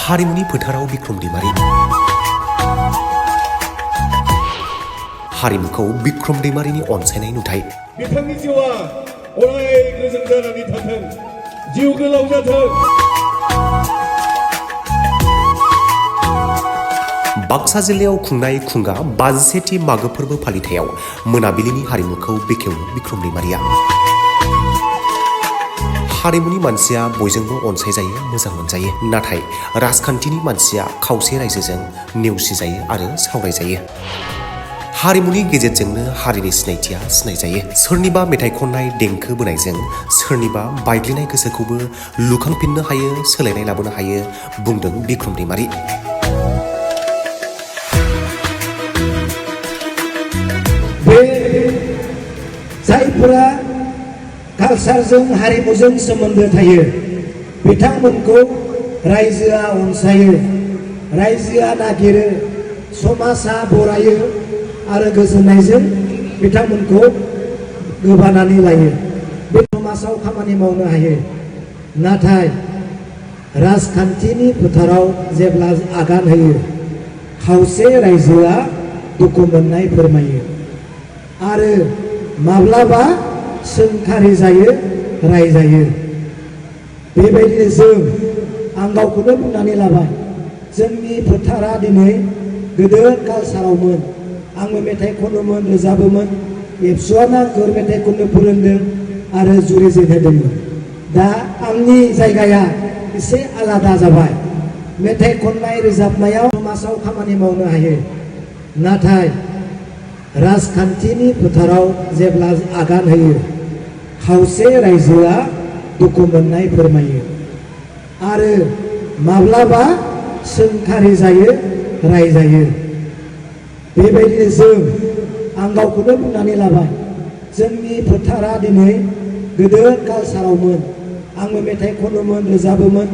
हारिमुनि फोथाराव बिक्रम दैमारि। हारिमुखौ बिक्रम दैमारिनि अनसायनाय नुथाय। बिथांनि जिउआ अराय गोजोन जानानै थाथों, जिउ गोलाव जाथों। बाक्सा जिल्लायाव खुंनाय खुंगा 57थि मागो फोरबो फालिथायाव मोनाबिलिनि हारिमुखौ बेखेवो बिक्रम दैमारिया। हारिमुनि मानसिया बयजोंबो अनसायजायो, मोजां मोनजायो। नाथाय राजखान्थिनि मानसिया खावसे रायजोजों नेवसिजायो आरो सावरायजायो। हारिमुनि गेजेरजोंनो हारिनि सिनायथिया सिनायजायो। सोरनिबा मेथाइ खननाय देंखो बोनायजों सोरनिबा बायग्लिनाय गोसोखौबो लुखांफिननो हायो, सोलायनाय लाबोनो हायो, बुंदों बिक्रम दैमारि। बे जायफोरा कालचारजों हारिमुजों सोमोन्दो थायो बिथांमोनखौ रायजोआ अनसायो, रायजोआ नागिरो, समाजा बरायो आरो गोजोननायजों बिथांमोनखौ गोबानानै लायो। बे समाजाव खामानि मावनो हायो। नाथाय राजखान्थिनि फोथाराव जेब्ला आगान होयो खावसे रायजोआ दुखु मोननाय फोरमायो आरो माब्लाबा सोंखारि जायो, रायजायो। बेबायदिनो आं गावखौनो बुंनानै लाबाय, जोंनि फोथारा दिनै गोदो कालचारावमोन। आंबो मेथाइ खनोमोन, रोजाबोमोन। एबसुआनो आंखौ मेथाइ खननो फोरोंदों आरो जुरिजेनहोदोंमोन। दा आंनि जायगाया एसे आलादा जाबाय। मेथाइ खननाय रोजाबनायाव समाजाव खामानि मावनो हायो। नाथाय राजखान्थिनि फोथाराव जेब्ला आगान होयो खावसे रायजोआ दुखु मोननाय फोरमायो आरो माब्लाबा सोंखारि जायो, रायजायो। बेबायदिनो आं गावखौनो बुंनानै लाबाय, जोंनि फोथारा दिनै गोदो कालचारावमोन। आंबो मेथाइ खनोमोन, रोजाबोमोन।